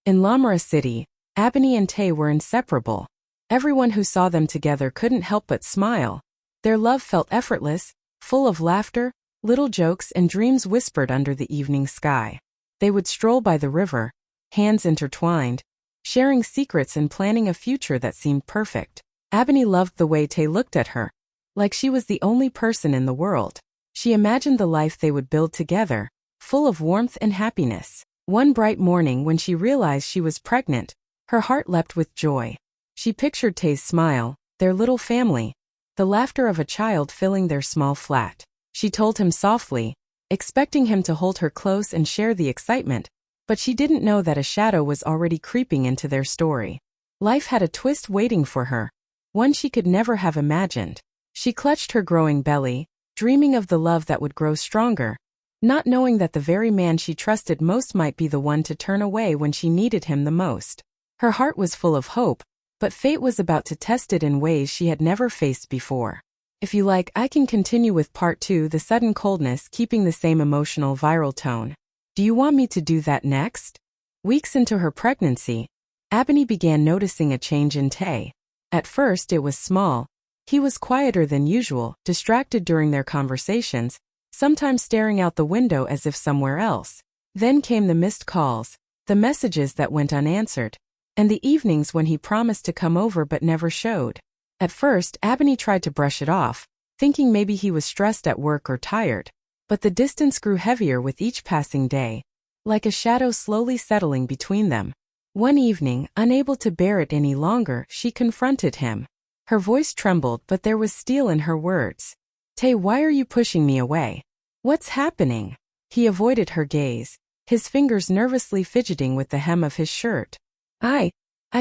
In Lamara City, Ebony and Tay were inseparable. Everyone who saw them together couldn't help but smile. Their love felt effortless, full of laughter, little jokes and dreams whispered under the evening sky. They would stroll by the river, hands intertwined, sharing secrets and planning a future that seemed perfect. Ebony loved the way Tay looked at her, like she was the only person in the world. She imagined the life they would build together, full of warmth and happiness. One bright morning when she realized she was pregnant, her heart leapt with joy. She pictured Tay's smile, their little family, the laughter of a child filling their small flat. She told him softly, expecting him to hold her close and share the excitement, but she didn't know that a shadow was already creeping into their story. Life had a twist waiting for her, one she could never have imagined. She clutched her growing belly, dreaming of the love that would grow stronger, not knowing that the very man she trusted most might be the one to turn away when she needed him the most. Her heart was full of hope, but fate was about to test it in ways she had never faced before. If you like, I can continue with part 2, the sudden coldness keeping the same emotional viral tone. Do you want me to do that next? Weeks into her pregnancy, Ebony began noticing a change in Tay. At first it was small. He was quieter than usual, distracted during their conversations, sometimes staring out the window as if somewhere else. Then came the missed calls, the messages that went unanswered, and the evenings when he promised to come over but never showed. At first, Ebony tried to brush it off, thinking maybe he was stressed at work or tired. But the distance grew heavier with each passing day, like a shadow slowly settling between them. One evening, unable to bear it any longer, she confronted him. Her voice trembled, but there was steel in her words. Tay, why are you pushing me away? What's happening? He avoided her gaze, his fingers nervously fidgeting with the hem of his shirt. I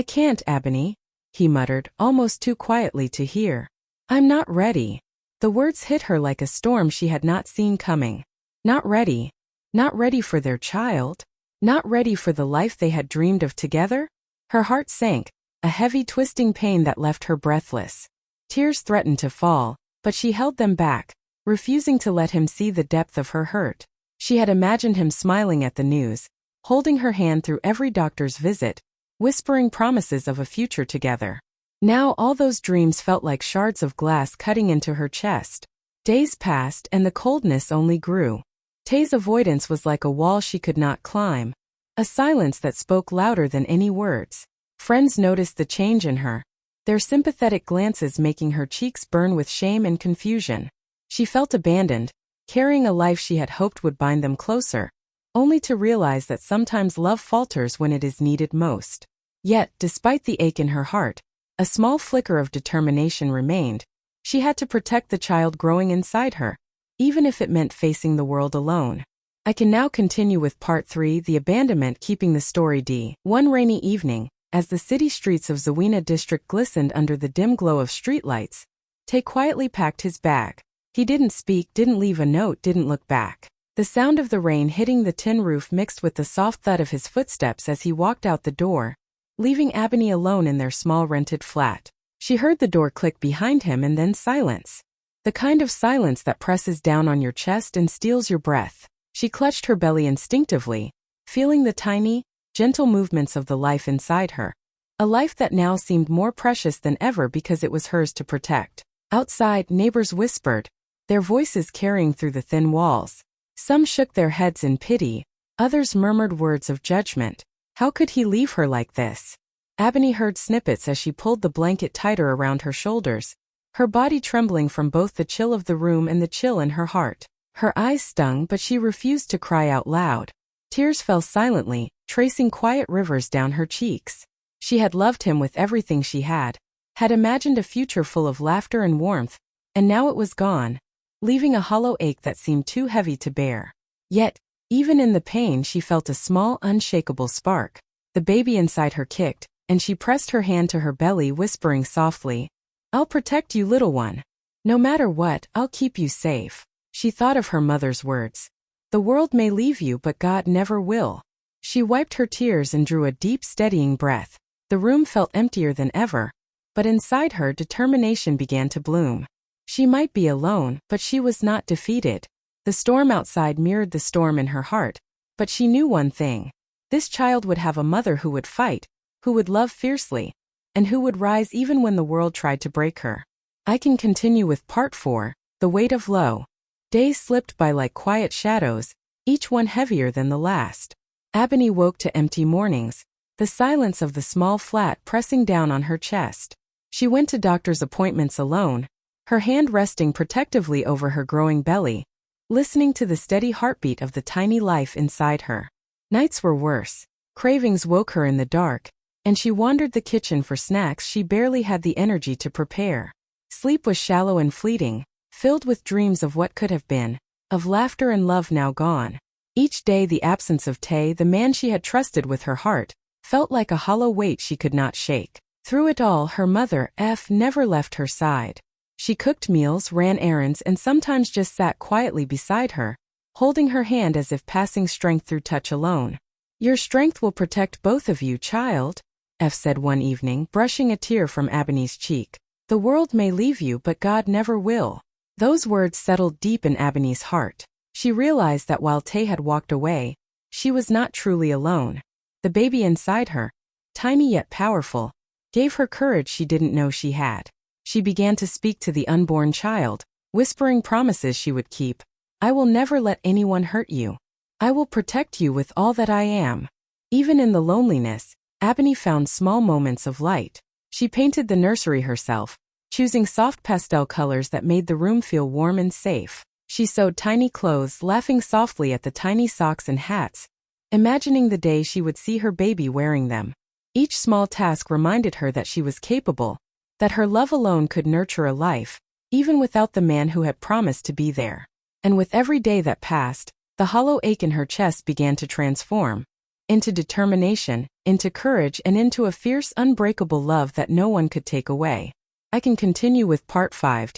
can't, Ebony, he muttered, almost too quietly to hear. I'm not ready. The words hit her like a storm she had not seen coming. Not ready. Not ready for their child. Not ready for the life they had dreamed of together? Her heart sank, a heavy twisting pain that left her breathless. Tears threatened to fall, but she held them back, refusing to let him see the depth of her hurt. She had imagined him smiling at the news, holding her hand through every doctor's visit, whispering promises of a future together. Now all those dreams felt like shards of glass cutting into her chest. Days passed and the coldness only grew. Tay's avoidance was like a wall she could not climb, a silence that spoke louder than any words. Friends noticed the change in her, their sympathetic glances making her cheeks burn with shame and confusion. She felt abandoned, carrying a life she had hoped would bind them closer, only to realize that sometimes love falters when it is needed most. Yet, despite the ache in her heart, a small flicker of determination remained. She had to protect the child growing inside her, even if it meant facing the world alone. I can now continue with part 3, the abandonment keeping the story D. One rainy evening, as the city streets of Zawina district glistened under the dim glow of streetlights, Tay quietly packed his bag. He didn't speak, didn't leave a note, didn't look back. The sound of the rain hitting the tin roof mixed with the soft thud of his footsteps as he walked out the door, leaving Ebony alone in their small rented flat. She heard the door click behind him and then silence. The kind of silence that presses down on your chest and steals your breath. She clutched her belly instinctively, feeling the tiny, gentle movements of the life inside her. A life that now seemed more precious than ever because it was hers to protect. Outside, neighbors whispered, their voices carrying through the thin walls. Some shook their heads in pity, others murmured words of judgment. How could he leave her like this? Ebony heard snippets as she pulled the blanket tighter around her shoulders, her body trembling from both the chill of the room and the chill in her heart. Her eyes stung, but she refused to cry out loud. Tears fell silently, tracing quiet rivers down her cheeks. She had loved him with everything she had imagined a future full of laughter and warmth, and now it was gone, leaving a hollow ache that seemed too heavy to bear. Yet, even in the pain she felt a small, unshakable spark. The baby inside her kicked, and she pressed her hand to her belly, whispering softly, I'll protect you, little one. No matter what, I'll keep you safe. She thought of her mother's words. The world may leave you, but God never will. She wiped her tears and drew a deep, steadying breath. The room felt emptier than ever, but inside her determination began to bloom. She might be alone, but she was not defeated. The storm outside mirrored the storm in her heart, but she knew one thing. This child would have a mother who would fight, who would love fiercely, and who would rise even when the world tried to break her. I can continue with part 4, The Weight of Low. Days slipped by like quiet shadows, each one heavier than the last. Ebony woke to empty mornings, the silence of the small flat pressing down on her chest. She went to doctor's appointments alone, her hand resting protectively over her growing belly, listening to the steady heartbeat of the tiny life inside her. Nights were worse. Cravings woke her in the dark, and she wandered the kitchen for snacks she barely had the energy to prepare. Sleep was shallow and fleeting, filled with dreams of what could have been, of laughter and love now gone. Each day the absence of Tay, the man she had trusted with her heart, felt like a hollow weight she could not shake. Through it all, her mother, never left her side. She cooked meals, ran errands, and sometimes just sat quietly beside her, holding her hand as if passing strength through touch alone. "Your strength will protect both of you, child," said one evening, brushing a tear from Ebony's cheek. "The world may leave you, but God never will." Those words settled deep in Ebony's heart. She realized that while Tay had walked away, she was not truly alone. The baby inside her, tiny yet powerful, gave her courage she didn't know she had. She began to speak to the unborn child, whispering promises she would keep. "I will never let anyone hurt you. I will protect you with all that I am." Even in the loneliness, Ebony found small moments of light. She painted the nursery herself, choosing soft pastel colors that made the room feel warm and safe. She sewed tiny clothes, laughing softly at the tiny socks and hats, imagining the day she would see her baby wearing them. Each small task reminded her that she was capable, that her love alone could nurture a life, even without the man who had promised to be there. And with every day that passed, the hollow ache in her chest began to transform into determination, into courage, and into a fierce, unbreakable love that no one could take away. I can continue with part 5.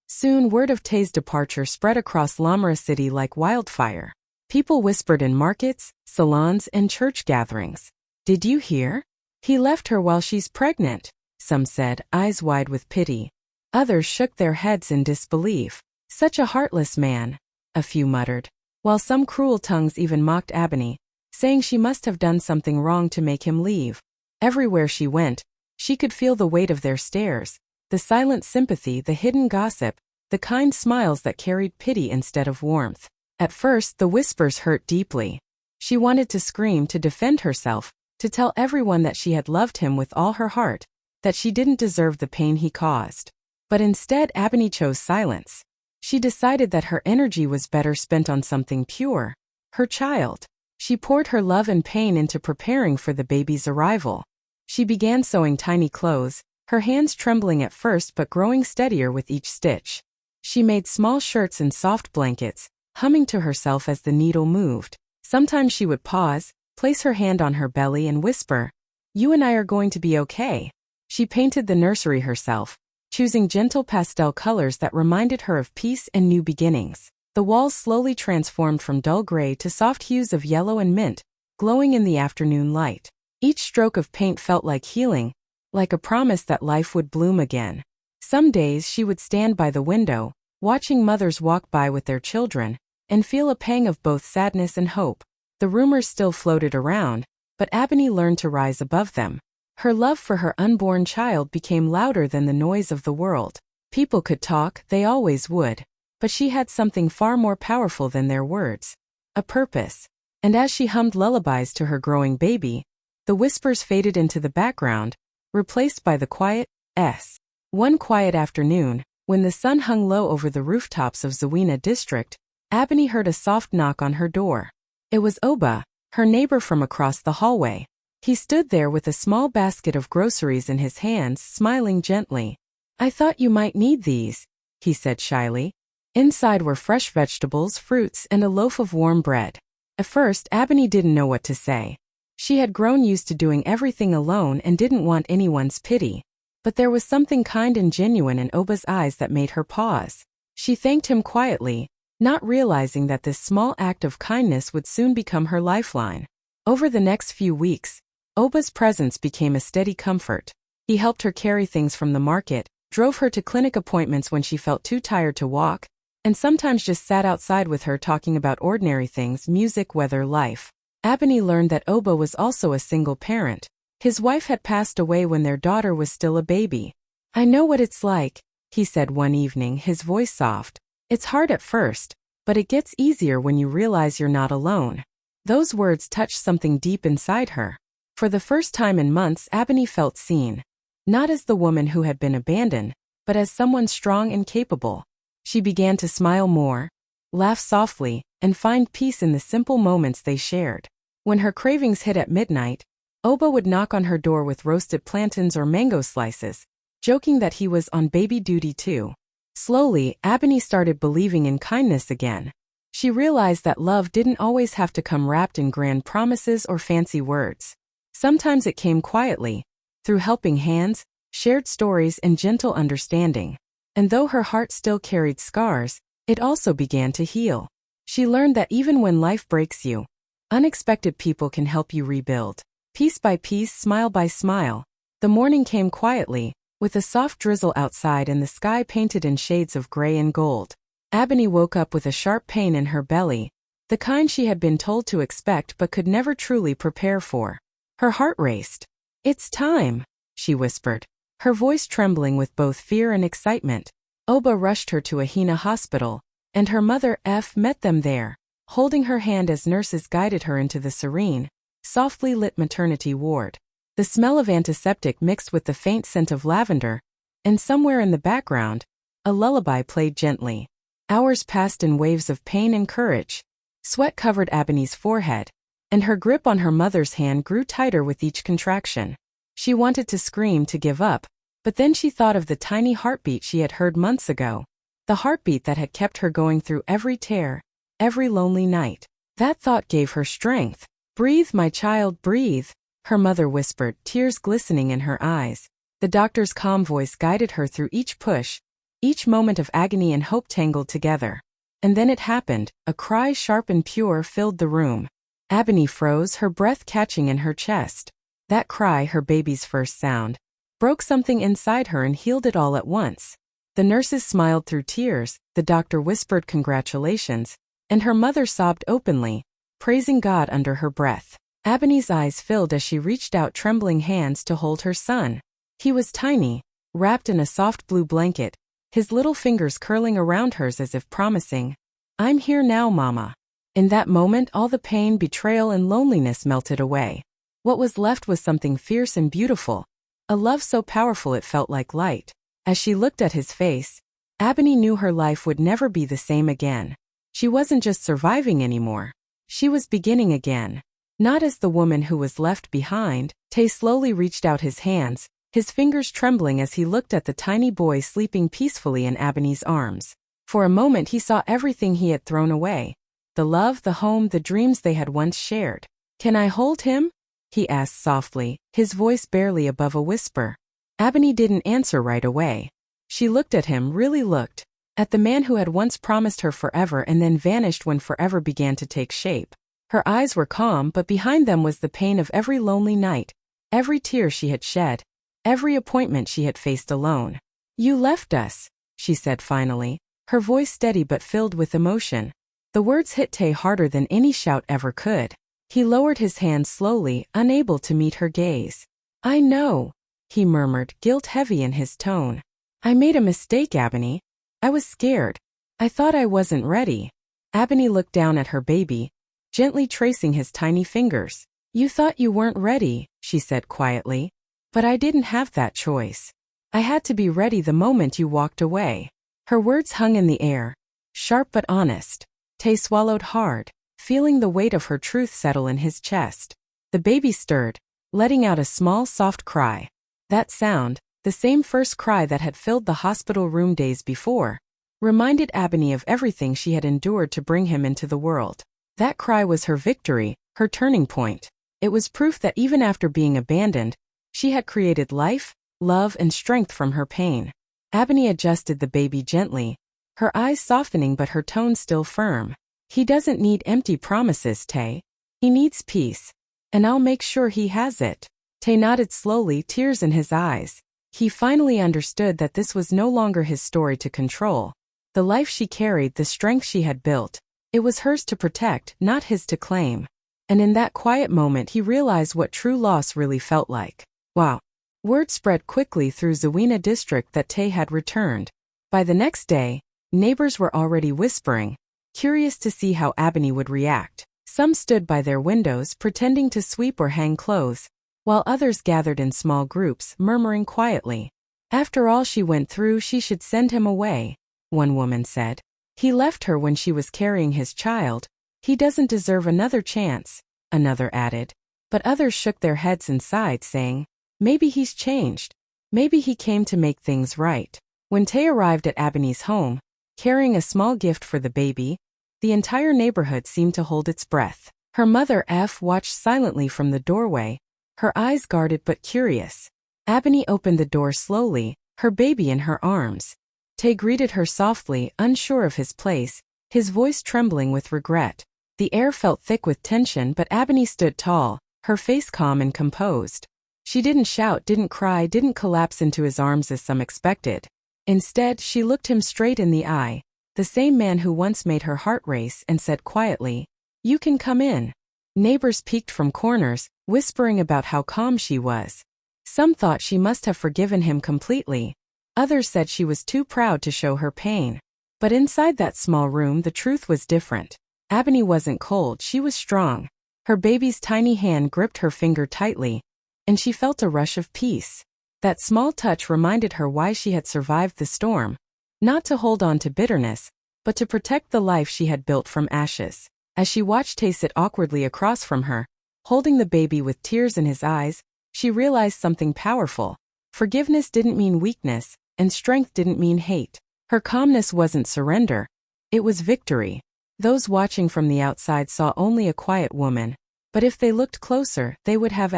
Soon, word of Tay's departure spread across Lamra City like wildfire. People whispered in markets, salons, and church gatherings. "Did you hear? He left her while she's pregnant," some said, eyes wide with pity. Others shook their heads in disbelief. "Such a heartless man," a few muttered, while some cruel tongues even mocked Ebony, saying she must have done something wrong to make him leave. Everywhere she went, she could feel the weight of their stares, the silent sympathy, the hidden gossip, the kind smiles that carried pity instead of warmth. At first, the whispers hurt deeply. She wanted to scream, to defend herself, to tell everyone that she had loved him with all her heart, that she didn't deserve the pain he caused. But instead, Ebony chose silence. She decided that her energy was better spent on something pure, her child. She poured her love and pain into preparing for the baby's arrival. She began sewing tiny clothes, her hands trembling at first but growing steadier with each stitch. She made small shirts and soft blankets, humming to herself as the needle moved. Sometimes she would pause, place her hand on her belly and whisper, "You and I are going to be okay." She painted the nursery herself, choosing gentle pastel colors that reminded her of peace and new beginnings. The walls slowly transformed from dull gray to soft hues of yellow and mint, glowing in the afternoon light. Each stroke of paint felt like healing, like a promise that life would bloom again. Some days she would stand by the window, watching mothers walk by with their children, and feel a pang of both sadness and hope. The rumors still floated around, but Ebony learned to rise above them. Her love for her unborn child became louder than the noise of the world. People could talk, they always would, but she had something far more powerful than their words. A purpose. And as she hummed lullabies to her growing baby, the whispers faded into the background, replaced by the quiet S. One quiet afternoon, when the sun hung low over the rooftops of Zawina district, Ebony heard a soft knock on her door. It was Oba, her neighbor from across the hallway. He stood there with a small basket of groceries in his hands, smiling gently. "I thought you might need these," he said shyly. Inside were fresh vegetables, fruits, and a loaf of warm bread. At first, Ebony didn't know what to say. She had grown used to doing everything alone and didn't want anyone's pity. But there was something kind and genuine in Oba's eyes that made her pause. She thanked him quietly, not realizing that this small act of kindness would soon become her lifeline. Over the next few weeks, Oba's presence became a steady comfort. He helped her carry things from the market, drove her to clinic appointments when she felt too tired to walk, and sometimes just sat outside with her talking about ordinary things, music, weather, life. Ebony learned that Oba was also a single parent. His wife had passed away when their daughter was still a baby. "I know what it's like," he said one evening, his voice soft. "It's hard at first, but it gets easier when you realize you're not alone." Those words touched something deep inside her. For the first time in months, Ebony felt seen. Not as the woman who had been abandoned, but as someone strong and capable. She began to smile more, laugh softly, and find peace in the simple moments they shared. When her cravings hit at midnight, Oba would knock on her door with roasted plantains or mango slices, joking that he was on baby duty too. Slowly, Ebony started believing in kindness again. She realized that love didn't always have to come wrapped in grand promises or fancy words. Sometimes it came quietly, through helping hands, shared stories, and gentle understanding. And though her heart still carried scars, it also began to heal. She learned that even when life breaks you, unexpected people can help you rebuild. Piece by piece, smile by smile, the morning came quietly, with a soft drizzle outside and the sky painted in shades of gray and gold. Ebony woke up with a sharp pain in her belly, the kind she had been told to expect but could never truly prepare for. Her heart raced. "It's time," she whispered, her voice trembling with both fear and excitement. Oba rushed her to a Hina hospital, and her mother met them there, holding her hand as nurses guided her into the serene, softly lit maternity ward. The smell of antiseptic mixed with the faint scent of lavender, and somewhere in the background, a lullaby played gently. Hours passed in waves of pain and courage. Sweat covered Ebony's forehead, and her grip on her mother's hand grew tighter with each contraction. She wanted to scream, to give up, but then she thought of the tiny heartbeat she had heard months ago, the heartbeat that had kept her going through every tear, every lonely night. That thought gave her strength. "Breathe, my child, breathe," her mother whispered, tears glistening in her eyes. The doctor's calm voice guided her through each push, each moment of agony and hope tangled together. And then it happened. A cry sharp and pure filled the room. Ebony froze, her breath catching in her chest. That cry, her baby's first sound, broke something inside her and healed it all at once. The nurses smiled through tears, the doctor whispered congratulations, and her mother sobbed openly, praising God under her breath. Ebony's eyes filled as she reached out trembling hands to hold her son. He was tiny, wrapped in a soft blue blanket, his little fingers curling around hers as if promising, "I'm here now, Mama." In that moment, all the pain, betrayal, and loneliness melted away. What was left was something fierce and beautiful, a love so powerful it felt like light. As she looked at his face, Ebony knew her life would never be the same again. She wasn't just surviving anymore. She was beginning again. Not as the woman who was left behind. Tay slowly reached out his hands, his fingers trembling as he looked at the tiny boy sleeping peacefully in Ebony's arms. For a moment he saw everything he had thrown away. The love, the home, the dreams they had once shared. "Can I hold him?" he asked softly, his voice barely above a whisper. Ebony didn't answer right away. She looked at him, really looked, at the man who had once promised her forever and then vanished when forever began to take shape. Her eyes were calm, but behind them was the pain of every lonely night, every tear she had shed, every appointment she had faced alone. "You left us," she said finally, her voice steady but filled with emotion. The words hit Tay harder than any shout ever could. He lowered his hand slowly, unable to meet her gaze. "I know," he murmured, guilt heavy in his tone. "I made a mistake, Ebony. I was scared. I thought I wasn't ready." Ebony looked down at her baby, gently tracing his tiny fingers. "You thought you weren't ready," she said quietly. "But I didn't have that choice. I had to be ready the moment you walked away." Her words hung in the air, sharp but honest. Tay swallowed hard, feeling the weight of her truth settle in his chest. The baby stirred, letting out a small, soft cry. That sound, the same first cry that had filled the hospital room days before, reminded Ebony of everything she had endured to bring him into the world. That cry was her victory, her turning point. It was proof that even after being abandoned, she had created life, love, and strength from her pain. Ebony adjusted the baby gently, her eyes softening but her tone still firm. "He doesn't need empty promises, Tay. He needs peace. And I'll make sure he has it." Tay nodded slowly, tears in his eyes. He finally understood that this was no longer his story to control. The life she carried, the strength she had built, it was hers to protect, not his to claim. And in that quiet moment he realized what true loss really felt like. Wow. Word spread quickly through Zawina district that Tay had returned. By the next day, neighbors were already whispering, curious to see how Ebony would react. Some stood by their windows pretending to sweep or hang clothes, while others gathered in small groups, murmuring quietly. After all she went through, she should send him away, one woman said. He left her when she was carrying his child. He doesn't deserve another chance, another added. But others shook their heads and sighed, saying, maybe he's changed. Maybe he came to make things right. When Tay arrived at Ebony's home, carrying a small gift for the baby, the entire neighborhood seemed to hold its breath. Her mother watched silently from the doorway, her eyes guarded but curious. Ebony opened the door slowly, her baby in her arms. Tay greeted her softly, unsure of his place, his voice trembling with regret. The air felt thick with tension, but Ebony stood tall, her face calm and composed. She didn't shout, didn't cry, didn't collapse into his arms as some expected. Instead, she looked him straight in the eye, the same man who once made her heart race, and said quietly, "You can come in." Neighbors peeked from corners, whispering about how calm she was. Some thought she must have forgiven him completely. Others said she was too proud to show her pain. But inside that small room, the truth was different. Ebony wasn't cold, she was strong. Her baby's tiny hand gripped her finger tightly, and she felt a rush of peace. That small touch reminded her why she had survived the storm. Not to hold on to bitterness, but to protect the life she had built from ashes. As she watched Tay sit awkwardly across from her, holding the baby with tears in his eyes, she realized something powerful. Forgiveness didn't mean weakness, and strength didn't mean hate. Her calmness wasn't surrender. It was victory. Those watching from the outside saw only a quiet woman, but if they looked closer, they would have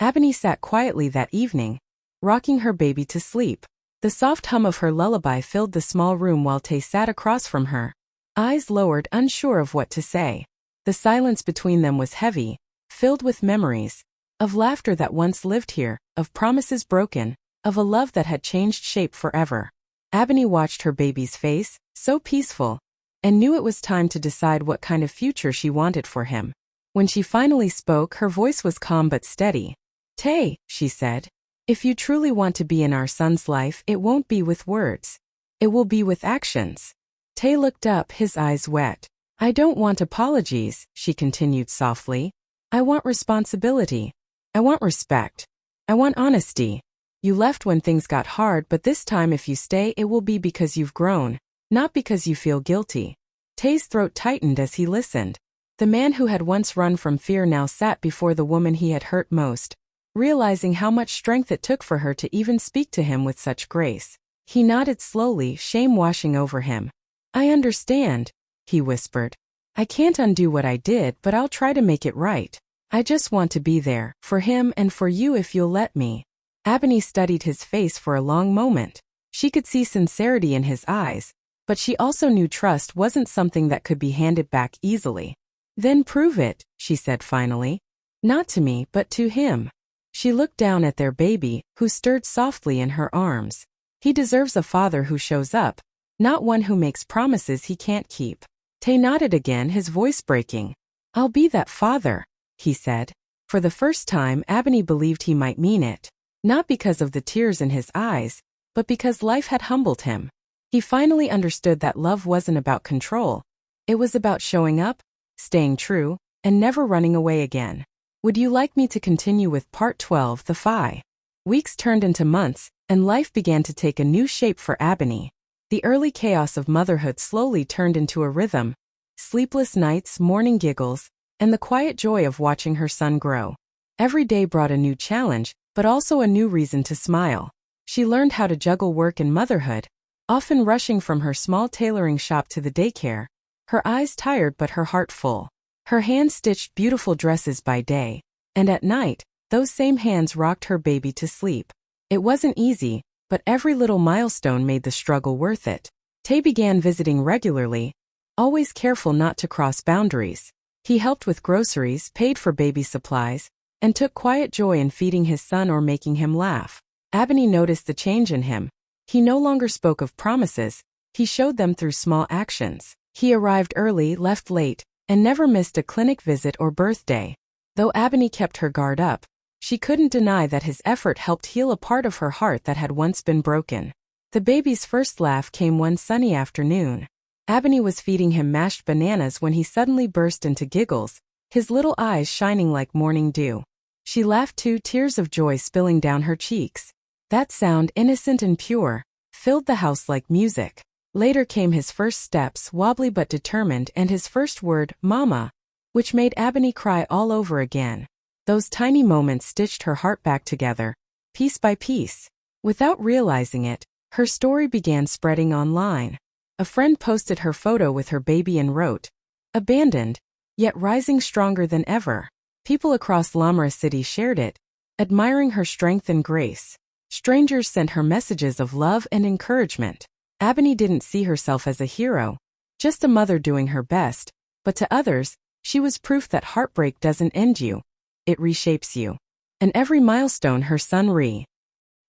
Ebony sat quietly that evening, rocking her baby to sleep. The soft hum of her lullaby filled the small room while Tay sat across from her, eyes lowered, unsure of what to say. The silence between them was heavy, filled with memories, of laughter that once lived here, of promises broken, of a love that had changed shape forever. Ebony watched her baby's face, so peaceful, and knew it was time to decide what kind of future she wanted for him. When she finally spoke, her voice was calm but steady. "Tay," she said, "if you truly want to be in our son's life, it won't be with words. It will be with actions." Tay looked up, his eyes wet. "I don't want apologies," she continued softly. "I want responsibility. I want respect. I want honesty. You left when things got hard, but this time if you stay, it will be because you've grown, not because you feel guilty." Tay's throat tightened as he listened. The man who had once run from fear now sat before the woman he had hurt most, realizing how much strength it took for her to even speak to him with such grace. He nodded slowly, shame washing over him. "I understand," he whispered. "I can't undo what I did, but I'll try to make it right. I just want to be there, for him and for you if you'll let me." Ebony studied his face for a long moment. She could see sincerity in his eyes, but she also knew trust wasn't something that could be handed back easily. "Then prove it," she said finally. "Not to me, but to him." She looked down at their baby, who stirred softly in her arms. "He deserves a father who shows up, not one who makes promises he can't keep." Tay nodded again, his voice breaking. "I'll be that father," he said. For the first time, Ebony believed he might mean it. Not because of the tears in his eyes, but because life had humbled him. He finally understood that love wasn't about control. It was about showing up, staying true, and never running away again. Would you like me to continue with part 12, The Fi? Weeks turned into months, and life began to take a new shape for Ebony. The early chaos of motherhood slowly turned into a rhythm. Sleepless nights, morning giggles, and the quiet joy of watching her son grow. Every day brought a new challenge, but also a new reason to smile. She learned how to juggle work and motherhood, often rushing from her small tailoring shop to the daycare, her eyes tired but her heart full. Her hands stitched beautiful dresses by day, and at night, those same hands rocked her baby to sleep. It wasn't easy, but every little milestone made the struggle worth it. Tay began visiting regularly, always careful not to cross boundaries. He helped with groceries, paid for baby supplies, and took quiet joy in feeding his son or making him laugh. Ebony noticed the change in him. He no longer spoke of promises, he showed them through small actions. He arrived early, left late, and never missed a clinic visit or birthday. Though Ebony kept her guard up, she couldn't deny that his effort helped heal a part of her heart that had once been broken. The baby's first laugh came one sunny afternoon. Ebony was feeding him mashed bananas when he suddenly burst into giggles, his little eyes shining like morning dew. She laughed too, tears of joy spilling down her cheeks. That sound, innocent and pure, filled the house like music. Later came his first steps, wobbly but determined, and his first word, "Mama," which made Ebony cry all over again. Those tiny moments stitched her heart back together, piece by piece. Without realizing it, her story began spreading online. A friend posted her photo with her baby and wrote, "Abandoned, yet rising stronger than ever." People across Lamara City shared it, admiring her strength and grace. Strangers sent her messages of love and encouragement. Ebony didn't see herself as a hero, just a mother doing her best, but to others, she was proof that heartbreak doesn't end you, it reshapes you. And every milestone her son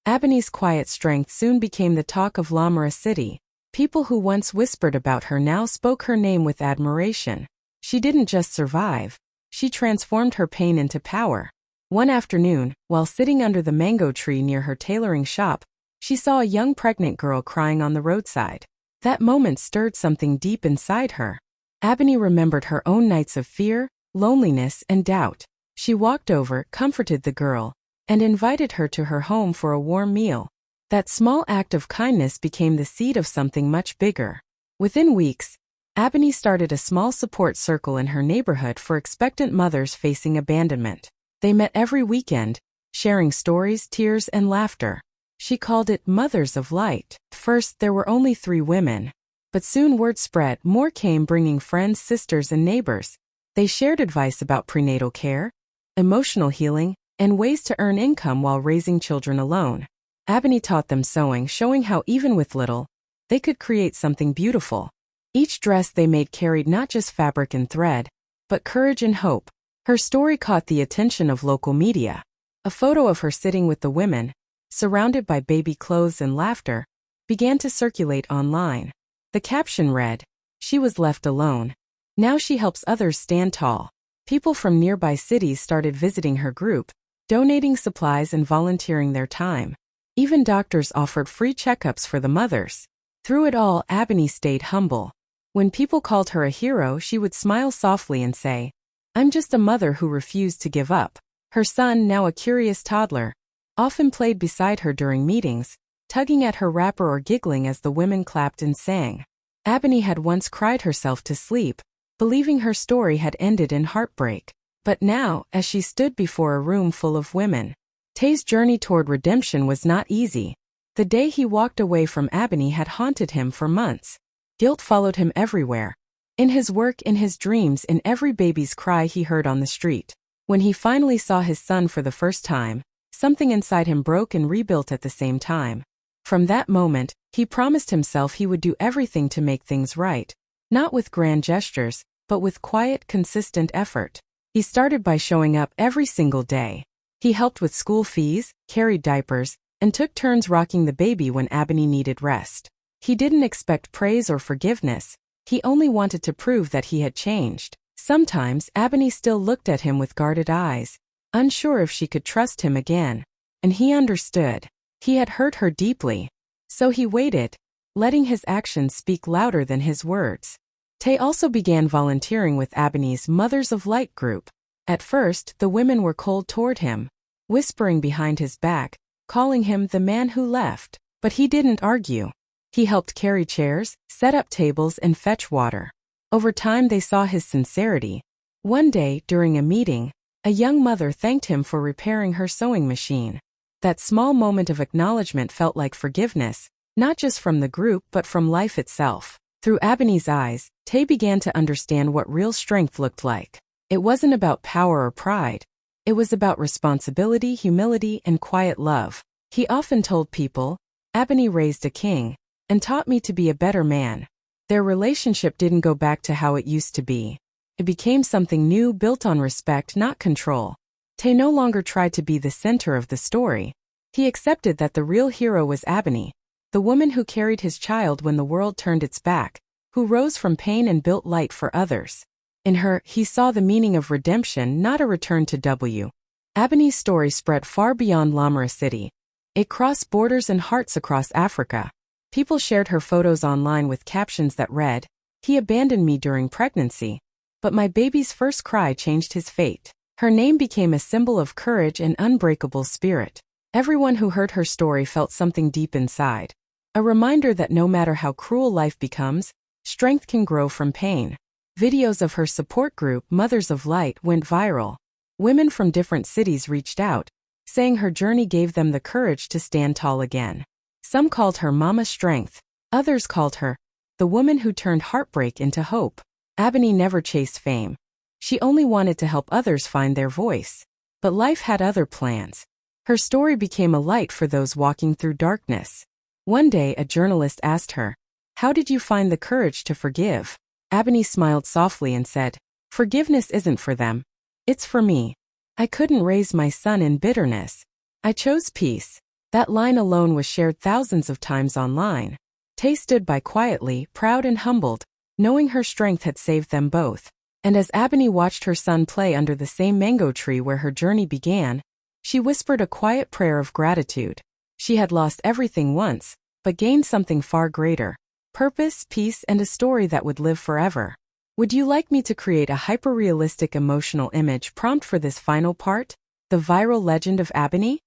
Ebony's quiet strength soon became the talk of Lamara City. People who once whispered about her now spoke her name with admiration. She didn't just survive, she transformed her pain into power. One afternoon, while sitting under the mango tree near her tailoring shop, she saw a young pregnant girl crying on the roadside. That moment stirred something deep inside her. Ebony remembered her own nights of fear, loneliness, and doubt. She walked over, comforted the girl, and invited her to her home for a warm meal. That small act of kindness became the seed of something much bigger. Within weeks, Ebony started a small support circle in her neighborhood for expectant mothers facing abandonment. They met every weekend, sharing stories, tears, and laughter. She called it Mothers of Light. First, there were only 3 women. But soon word spread, more came, bringing friends, sisters, and neighbors. They shared advice about prenatal care, emotional healing, and ways to earn income while raising children alone. Ebony taught them sewing, showing how even with little, they could create something beautiful. Each dress they made carried not just fabric and thread, but courage and hope. Her story caught the attention of local media. A photo of her sitting with the women, surrounded by baby clothes and laughter, began to circulate online. The caption read, "She was left alone. Now she helps others stand tall." People from nearby cities started visiting her group, donating supplies and volunteering their time. Even doctors offered free checkups for the mothers. Through it all, Ebony stayed humble. When people called her a hero, she would smile softly and say, "I'm just a mother who refused to give up." Her son, now a curious toddler, often played beside her during meetings, tugging at her wrapper or giggling as the women clapped and sang. Ebony had once cried herself to sleep, believing her story had ended in heartbreak. But now, as she stood before a room full of women, Tay's journey toward redemption was not easy. The day he walked away from Ebony had haunted him for months. Guilt followed him everywhere. In his work, in his dreams, in every baby's cry he heard on the street. When he finally saw his son for the first time, something inside him broke and rebuilt at the same time. From that moment, he promised himself he would do everything to make things right. Not with grand gestures, but with quiet, consistent effort. He started by showing up every single day. He helped with school fees, carried diapers, and took turns rocking the baby when Ebony needed rest. He didn't expect praise or forgiveness. He only wanted to prove that he had changed. Sometimes, Ebony still looked at him with guarded eyes, unsure if she could trust him again. And he understood. He had hurt her deeply. So he waited, letting his actions speak louder than his words. Tay also began volunteering with Ebony's Mothers of Light group. At first, the women were cold toward him, whispering behind his back, calling him the man who left. But he didn't argue. He helped carry chairs, set up tables, and fetch water. Over time, they saw his sincerity. One day, during a meeting, a young mother thanked him for repairing her sewing machine. That small moment of acknowledgement felt like forgiveness, not just from the group but from life itself. Through Ebony's eyes, Tay began to understand what real strength looked like. It wasn't about power or pride. It was about responsibility, humility, and quiet love. He often told people, "Ebony raised a king, and taught me to be a better man." Their relationship didn't go back to how it used to be. It became something new, built on respect, not control. Tay no longer tried to be the center of the story. He accepted that the real hero was Ebony, the woman who carried his child when the world turned its back, who rose from pain and built light for others. In her, he saw the meaning of redemption, not a return to Ebony's story spread far beyond Lamara City. It crossed borders and hearts across Africa. People shared her photos online with captions that read, "He abandoned me during pregnancy, but my baby's first cry changed his fate." Her name became a symbol of courage and unbreakable spirit. Everyone who heard her story felt something deep inside. A reminder that no matter how cruel life becomes, strength can grow from pain. Videos of her support group, Mothers of Light, went viral. Women from different cities reached out, saying her journey gave them the courage to stand tall again. Some called her Mama Strength. Others called her the woman who turned heartbreak into hope. Ebony never chased fame. She only wanted to help others find their voice. But life had other plans. Her story became a light for those walking through darkness. One day, a journalist asked her, "How did you find the courage to forgive?" Ebony smiled softly and said, "Forgiveness isn't for them. It's for me. I couldn't raise my son in bitterness. I chose peace." That line alone was shared thousands of times online. Tay stood by quietly, proud and humbled, knowing her strength had saved them both. And as Ebony watched her son play under the same mango tree where her journey began, she whispered a quiet prayer of gratitude. She had lost everything once, but gained something far greater: purpose, peace, and a story that would live forever. Would you like me to create a hyper-realistic emotional image prompt for this final part? The viral legend of Ebony?